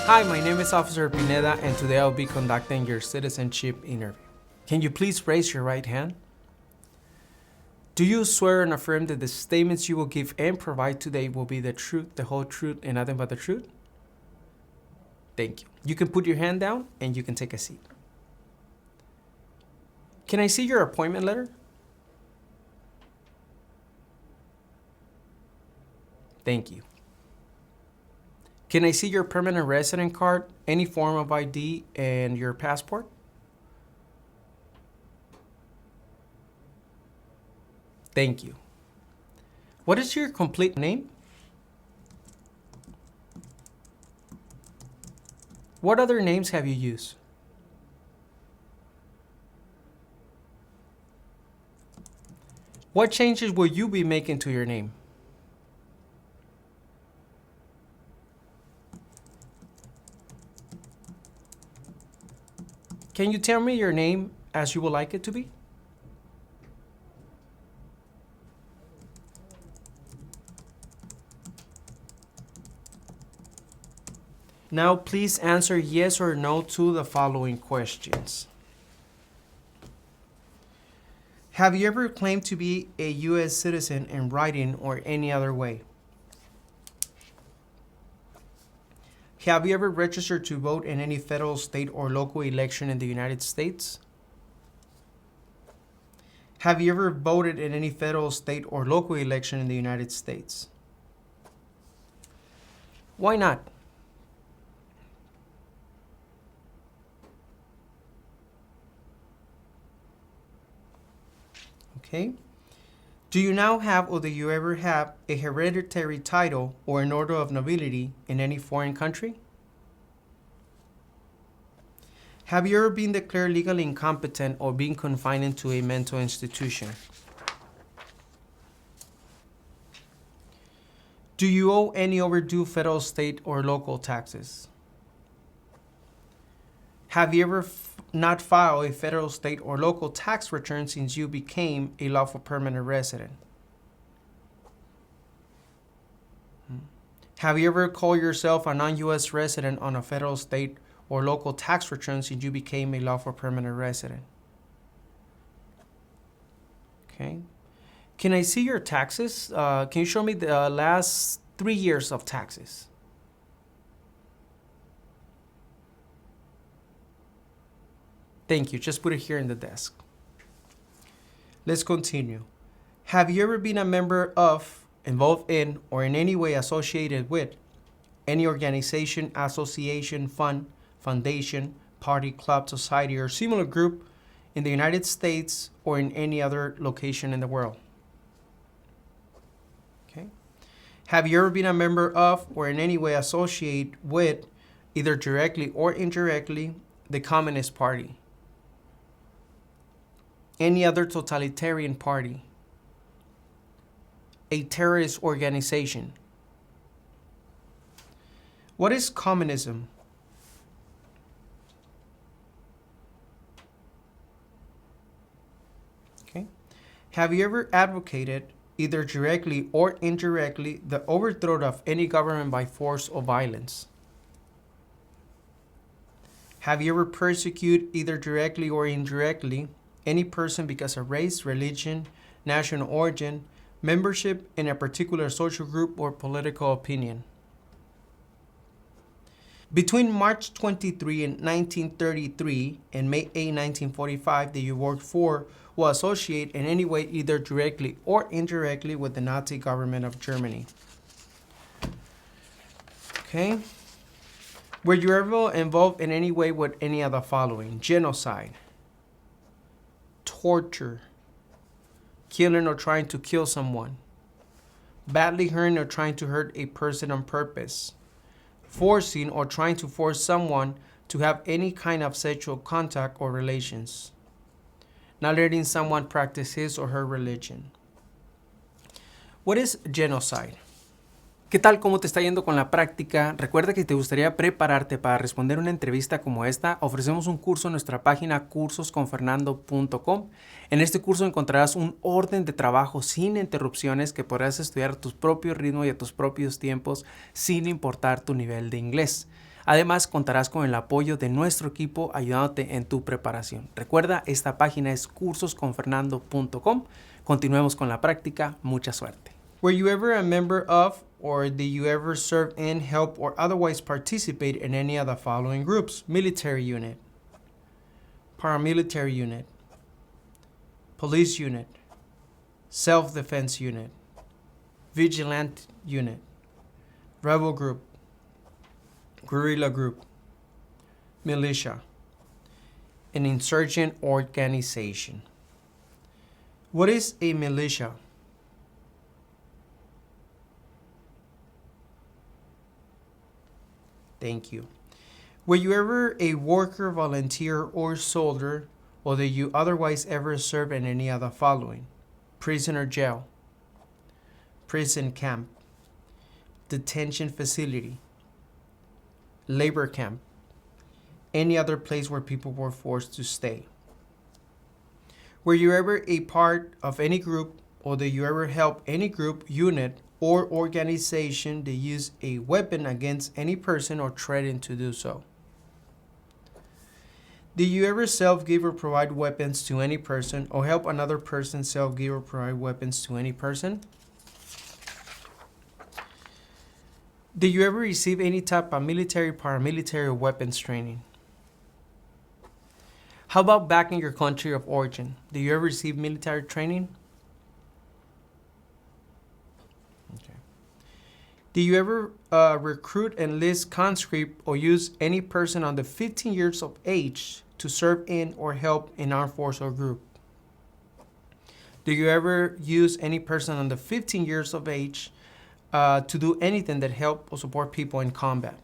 Hi, my name is Officer Pineda, and today I'll be conducting your citizenship interview. Can you please raise your right hand? Do you swear and affirm that the statements you will give and provide today will be the truth, the whole truth, and nothing but the truth? Thank you. You can put your hand down and you can take a seat. Can I see your appointment letter? Thank you. Can I see your permanent resident card, any form of ID, and your passport? Thank you. What is your complete name? What other names have you used? What changes will you be making to your name? Can you tell me your name as you would like it to be? Now, please answer yes or no to the following questions. Have you ever claimed to be a U.S. citizen in writing or any other way? Have you ever registered to vote in any federal, state, or local election in the United States? Have you ever voted in any federal, state, or local election in the United States? Why not? Okay. Do you now have or do you ever have a hereditary title or an order of nobility in any foreign country? Have you ever been declared legally incompetent or been confined into a mental institution? Do you owe any overdue federal, state, or local taxes? Have you ever not filed a federal, state, or local tax return since you became a lawful permanent resident? Have you ever called yourself a non-U.S. resident on a federal, state, or local tax return since you became a lawful permanent resident? Okay. Can I see your taxes? Can you show me the last 3 years of taxes? Thank you. Just put it here in the desk. Let's continue. Have you ever been a member of, involved in, or in any way associated with any organization, association, fund, foundation, party, club, society, or similar group in the United States or in any other location in the world? Okay. Have you ever been a member of or in any way associated with, either directly or indirectly, the Communist Party, any other totalitarian party, a terrorist organization? What is communism? Okay. Have you ever advocated, either directly or indirectly, the overthrow of any government by force or violence? Have you ever persecuted, either directly or indirectly, any person because of race, religion, national origin, membership in a particular social group, or political opinion? Between March 23 in 1933 and May 8, 1945, that you worked for or associate in any way, either directly or indirectly, with the Nazi government of Germany. Okay. Were you ever involved in any way with any of the following? Genocide, torture, killing or trying to kill someone, badly hurting or trying to hurt a person on purpose, forcing or trying to force someone to have any kind of sexual contact or relations, not letting someone practice his or her religion. What is genocide? ¿Qué tal? ¿Cómo te está yendo con la práctica? Recuerda que si te gustaría prepararte para responder una entrevista como esta, ofrecemos un curso en nuestra página cursosconfernando.com. En este curso encontrarás un orden de trabajo sin interrupciones que podrás estudiar a tu propio ritmo y a tus propios tiempos sin importar tu nivel de inglés. Además, contarás con el apoyo de nuestro equipo ayudándote en tu preparación. Recuerda, esta página es cursosconfernando.com. Continuemos con la práctica. Mucha suerte. Were you ever a member of, or did you ever serve in, help, or otherwise participate in any of the following groups? Military unit, paramilitary unit, police unit, self-defense unit, vigilante unit, rebel group, guerrilla group, militia, an insurgent organization. What is a militia? Thank you. Were you ever a worker, volunteer, or soldier, or did you otherwise ever serve in any of the following? Prison or jail, prison camp, detention facility, labor camp, any other place where people were forced to stay. Were you ever a part of any group, or did you ever help any group, unit, or organization that use a weapon against any person or threaten to do so? Did you ever self-give or provide weapons to any person, or help another person self-give or provide weapons to any person? Did you ever receive any type of military, paramilitary, or weapons training? How about back in your country of origin? Did you ever receive military training? Okay. Did you ever recruit, enlist, conscript, or use any person under 15 years of age to serve in or help in armed force or group? Did you ever use any person under 15 years of age to do anything that help or support people in combat?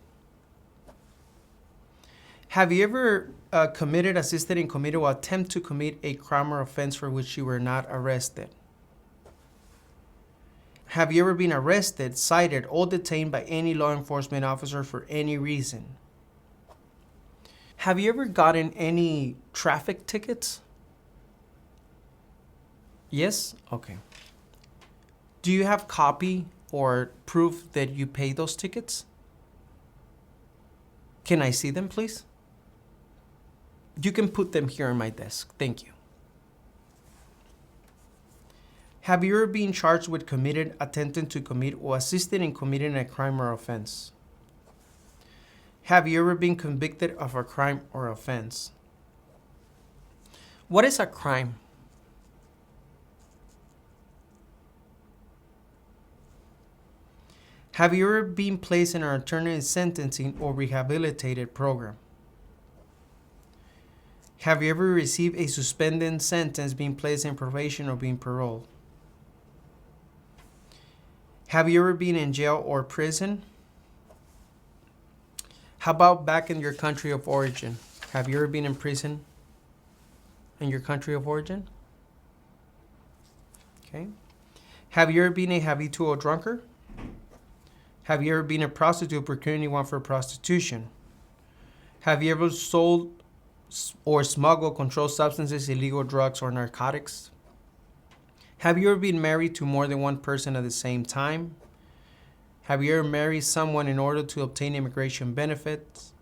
Have you ever committed, assisted in, committed, or attempt to commit a crime or offense for which you were not arrested? Have you ever been arrested, cited, or detained by any law enforcement officer for any reason? Have you ever gotten any traffic tickets? Yes? Okay. Do you have copy or proof that you paid those tickets? Can I see them, please? You can put them here on my desk. Thank you. Have you ever been charged with committed, attempting to commit, or assisted in committing a crime or offense? Have you ever been convicted of a crime or offense? What is a crime? Have you ever been placed in an alternative sentencing or rehabilitated program? Have you ever received a suspended sentence, being placed in probation, or being paroled? Have you ever been in jail or prison? How about back in your country of origin? Have you ever been in prison in your country of origin? Okay. Have you ever been a habitual drunkard? Have you ever been a prostitute procuring anyone for prostitution? Have you ever sold or smuggled controlled substances, illegal drugs, or narcotics? Have you ever been married to more than one person at the same time? Have you ever married someone in order to obtain immigration benefits?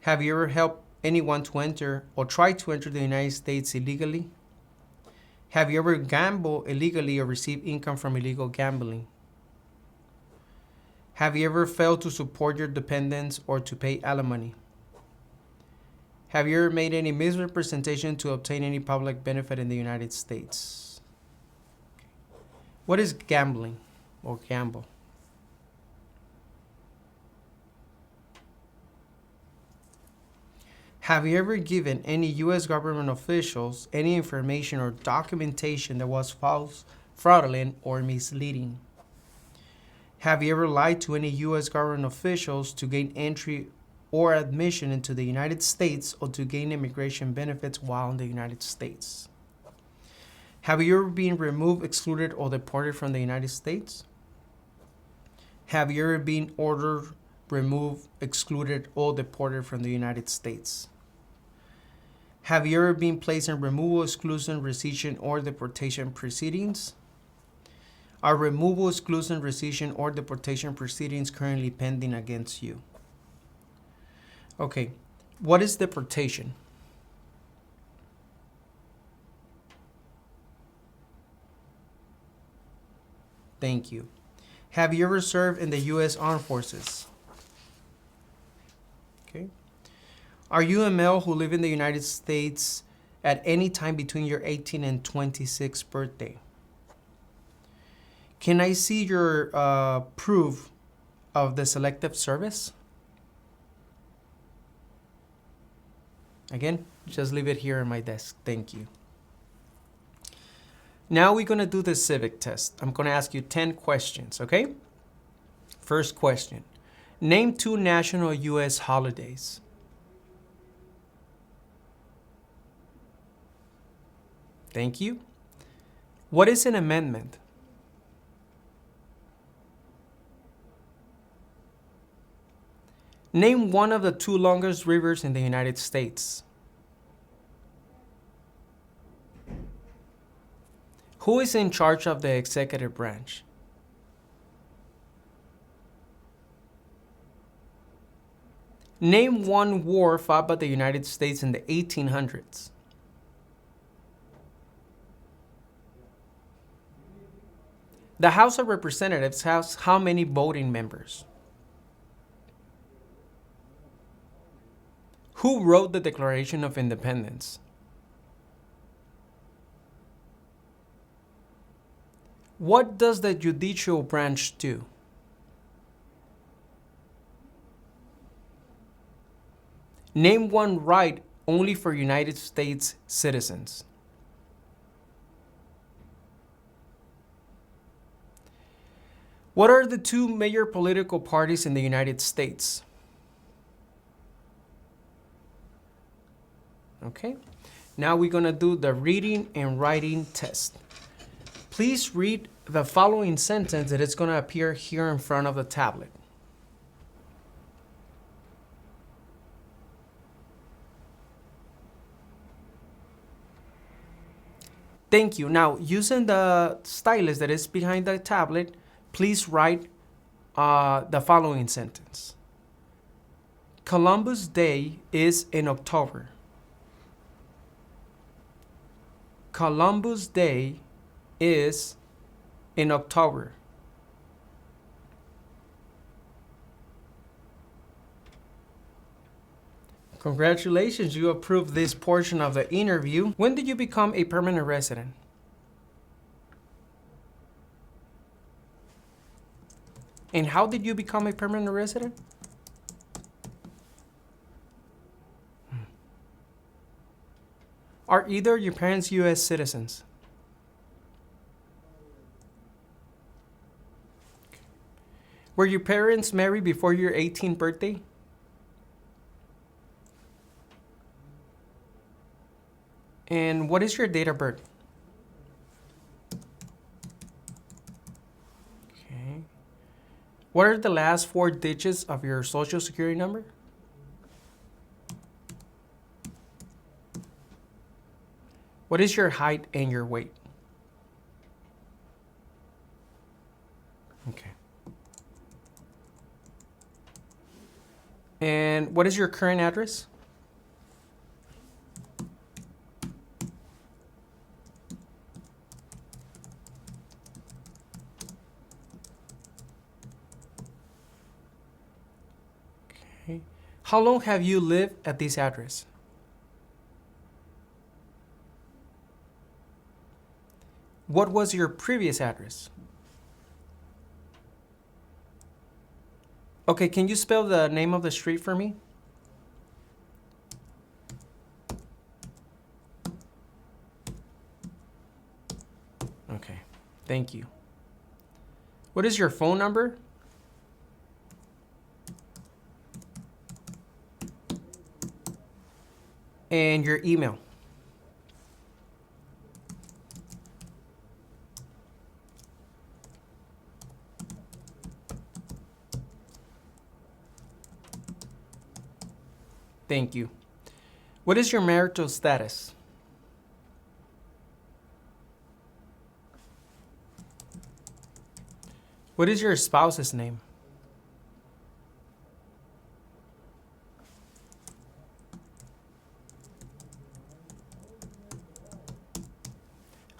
Have you ever helped anyone to enter or try to enter the United States illegally? Have you ever gambled illegally or received income from illegal gambling? Have you ever failed to support your dependents or to pay alimony? Have you ever made any misrepresentation to obtain any public benefit in the United States? What is gambling or gamble? Have you ever given any U.S. government officials any information or documentation that was false, fraudulent, or misleading? Have you ever lied to any U.S. government officials to gain entry or admission into the United States or to gain immigration benefits while in the United States? Have you ever been removed, excluded, or deported from the United States? Have you ever been ordered, removed, excluded, or deported from the United States? Have you ever been placed in removal, exclusion, rescission, or deportation proceedings? Are removal, exclusion, rescission, or deportation proceedings currently pending against you? Okay, what is deportation? Thank you. Have you ever served in the U.S. Armed Forces? Okay. Are you a male who live in the United States at any time between your 18th and 26th birthday? Can I see your proof of the selective service? Again, just leave it here on my desk. Thank you. Now we're going to do the civic test. I'm going to ask you 10 questions, okay? First question. Name 2 national U.S. holidays. Thank you. What is an amendment? Name one of the 2 longest rivers in the United States. Who is in charge of the executive branch? Name one war fought by the United States in the 1800s. The House of Representatives has how many voting members? Who wrote the Declaration of Independence? What does the judicial branch do? Name one right only for United States citizens. What are the 2 major political parties in the United States? Okay, now we're going to do the reading and writing test. Please read the following sentence that is going to appear here in front of the tablet. Thank you. Now, using the stylus that is behind the tablet, please write the following sentence. Columbus Day is in October. Columbus Day is in October. Congratulations, you approved this portion of the interview. When did you become a permanent resident? And how did you become a permanent resident? Are either your parents U.S. citizens? Were your parents married before your 18th birthday? And what is your date of birth? Okay. What are the last 4 digits of your social security number? What is your height and your weight? Okay. And what is your current address? Okay. How long have you lived at this address? What was your previous address? Okay, can you spell the name of the street for me? Okay, thank you. What is your phone number? And your email? Thank you. What is your marital status? What is your spouse's name?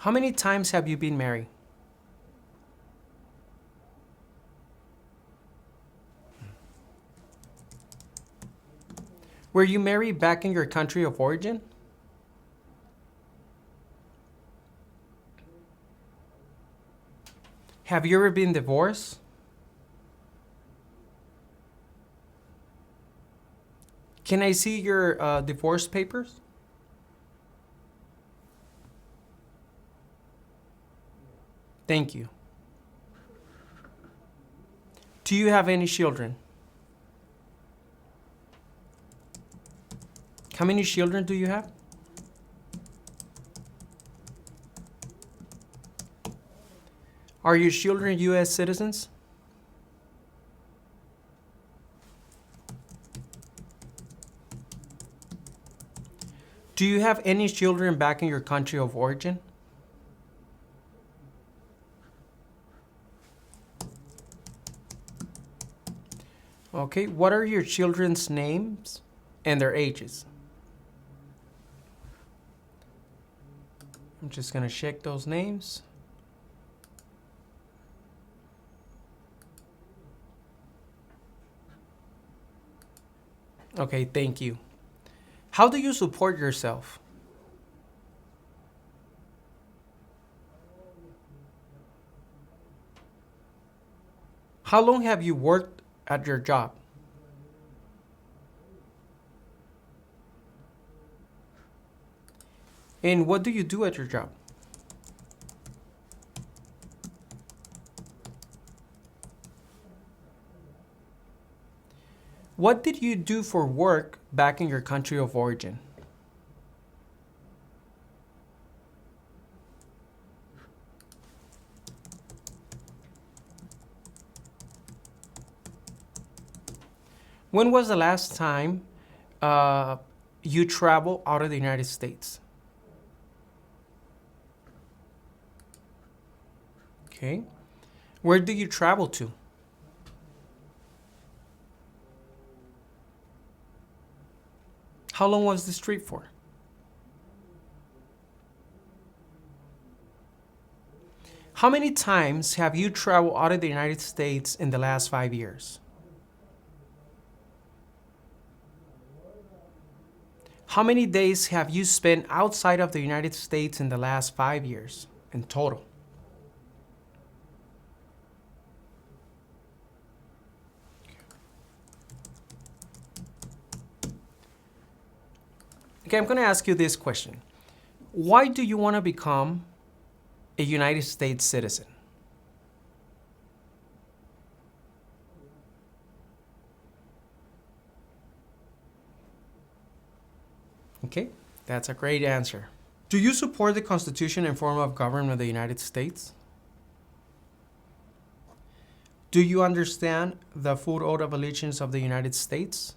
How many times have you been married? Were you married back in your country of origin? Have you ever been divorced? Can I see your divorce papers? Thank you. Do you have any children? How many children do you have? Are your children U.S. citizens? Do you have any children back in your country of origin? Okay, what are your children's names and their ages? I'm just gonna check those names. Okay, thank you. How do you support yourself? How long have you worked at your job? And what do you do at your job? What did you do for work back in your country of origin? When was the last time you traveled out of the United States? Okay. Where did you travel to? How long was this trip for? How many times have you traveled out of the United States in the last 5 years? How many days have you spent outside of the United States in the last 5 years in total? Okay, I'm going to ask you this question. Why do you want to become a United States citizen? Okay, that's a great answer. Do you support the Constitution and form of government of the United States? Do you understand the full oath of allegiance of the United States?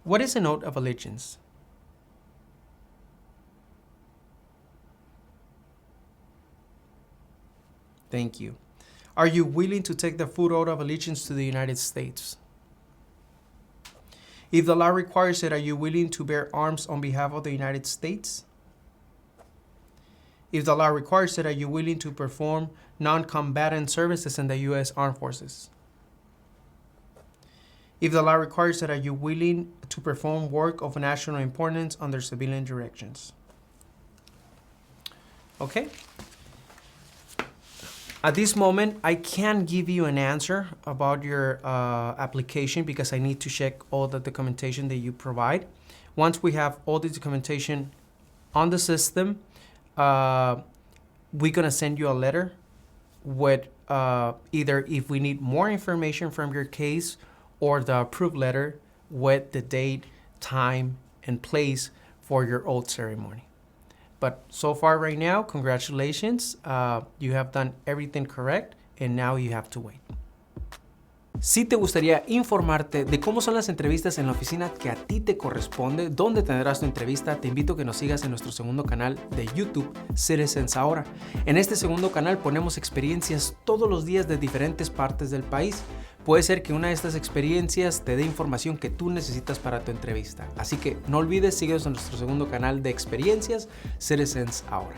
What is an oath of allegiance? Thank you. Are you willing to take the full oath of allegiance to the United States? If the law requires it, are you willing to bear arms on behalf of the United States? If the law requires it, are you willing to perform non-combatant services in the U.S. Armed Forces? If the law requires it, are you willing to perform work of national importance under civilian directions? Okay. At this moment, I can't give you an answer about your application because I need to check all the documentation that you provide. Once we have all the documentation on the system, we're gonna send you a letter with either if we need more information from your case or the approved letter with the date, time, and place for your oath ceremony. But so far right now, congratulations. You have done everything correct, and now you have to wait. Si te gustaría informarte de cómo son las entrevistas en la oficina que a ti te corresponde, dónde tendrás tu entrevista, te invito a que nos sigas en nuestro segundo canal de YouTube, Citizens Ahora. En este segundo canal ponemos experiencias todos los días de diferentes partes del país. puede ser que una de estas experiencias te dé información que tú necesitas para tu entrevista. Así que no olvides, síguenos en nuestro segundo canal de experiencias, Citizens Ahora.